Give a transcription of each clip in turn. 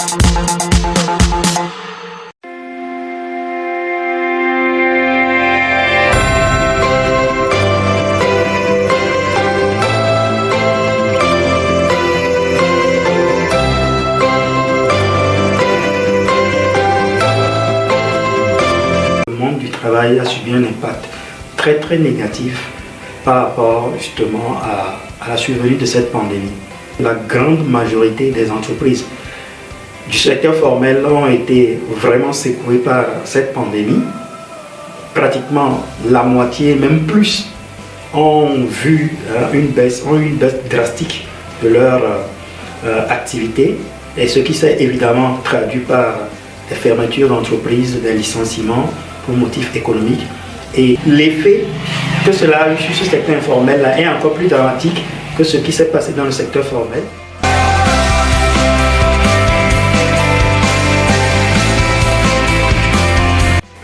Le monde du travail a subi un impact très négatif par rapport justement à la survenue de cette pandémie. La grande majorité des entreprises du secteur formel ont été vraiment secouées par cette pandémie. Pratiquement la moitié, même plus, ont vu une baisse drastique de leur activité, et ce qui s'est évidemment traduit par des fermetures d'entreprises, des licenciements pour motifs économiques. Et l'effet que cela a eu sur ce secteur informel là est encore plus dramatique que ce qui s'est passé dans le secteur formel.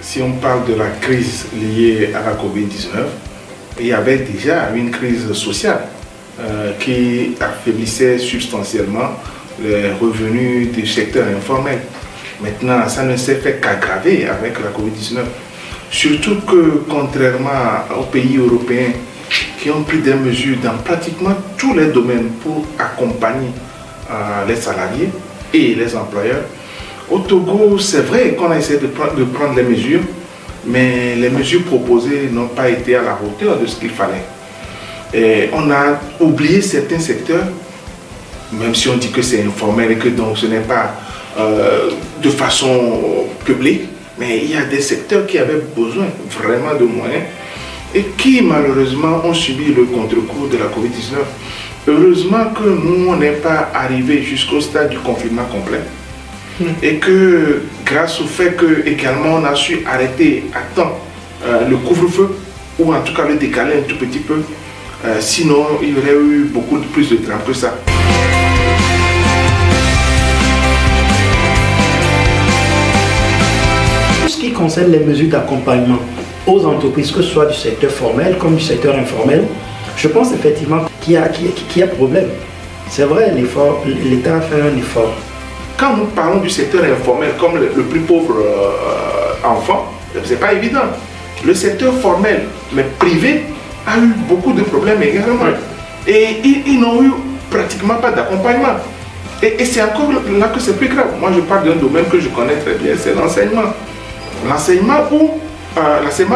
Si on parle de la crise liée à la Covid-19, il y avait déjà une crise sociale qui affaiblissait substantiellement les revenus du secteur informel. Maintenant, ça ne s'est fait qu'aggraver avec la Covid-19. Surtout que, contrairement aux pays européens qui ont pris des mesures dans pratiquement tous les domaines pour accompagner les salariés et les employeurs, au Togo, c'est vrai qu'on a essayé de prendre les mesures, mais les mesures proposées n'ont pas été à la hauteur de ce qu'il fallait. Et on a oublié certains secteurs, même si on dit que c'est informel et que donc ce n'est pas de façon publique, mais il y a des secteurs qui avaient besoin vraiment de moyens et qui malheureusement ont subi le contre-coup de la Covid-19. Heureusement que nous, on n'est pas arrivé jusqu'au stade du confinement complet et que grâce au fait que également on a su arrêter à temps le couvre-feu, ou en tout cas le décaler un tout petit peu, sinon il y aurait eu beaucoup plus de drames que ça. Ce qui concerne les mesures d'accompagnement aux entreprises, que ce soit du secteur formel comme du secteur informel, je pense effectivement qu'il y a problème. C'est vrai, l'État a fait un effort. Quand nous parlons du secteur informel comme le plus pauvre enfant, ce n'est pas évident. Le secteur formel, mais privé, a eu beaucoup de problèmes également. Et ils n'ont eu pratiquement pas d'accompagnement. Et c'est encore là que c'est plus grave. Moi, je parle d'un domaine que je connais très bien, c'est l'enseignement. L'enseignement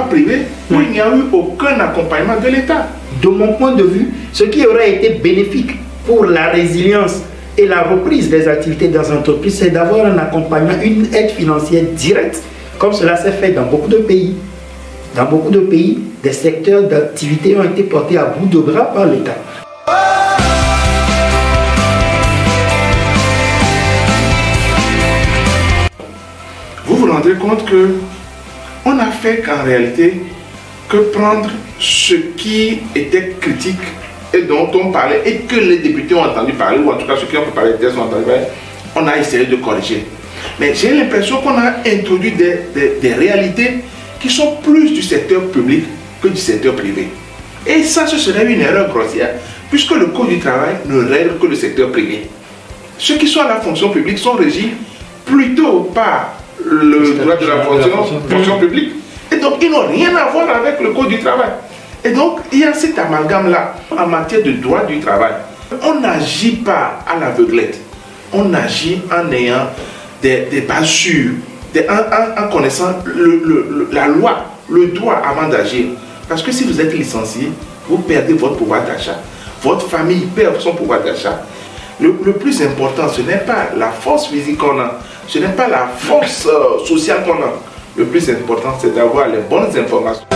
privé, où il n'y a eu aucun accompagnement de l'État. De mon point de vue, ce qui aurait été bénéfique pour la résilience et la reprise des activités dans les entreprises, c'est d'avoir un accompagnement, une aide financière directe, comme cela s'est fait dans beaucoup de pays. Dans beaucoup de pays, des secteurs d'activité ont été portés à bout de bras par l'État. Vous vous rendez compte que on a fait qu'en réalité que prendre ce qui était critique et dont on parlait et que les députés ont entendu parler, ou en tout cas ceux qui ont préparé les textes ont entendu parler, on a essayé de corriger. Mais j'ai l'impression qu'on a introduit des réalités qui sont plus du secteur public que du secteur privé. Et ça, ce serait une erreur grossière, puisque le Code du travail ne règle que le secteur privé. Ceux qui sont à la fonction publique sont régis plutôt par le droit de la fonction publique. Et donc, ils n'ont rien à voir avec le Code du travail. Et donc, il y a cet amalgame-là en matière de droit du travail. On n'agit pas à l'aveuglette. On agit en ayant des bases sûres, en connaissant la loi, le droit avant d'agir. Parce que si vous êtes licencié, vous perdez votre pouvoir d'achat. Votre famille perd son pouvoir d'achat. Le plus important, ce n'est pas la force physique qu'on a, ce n'est pas la force sociale qu'on a. Le plus important, c'est d'avoir les bonnes informations.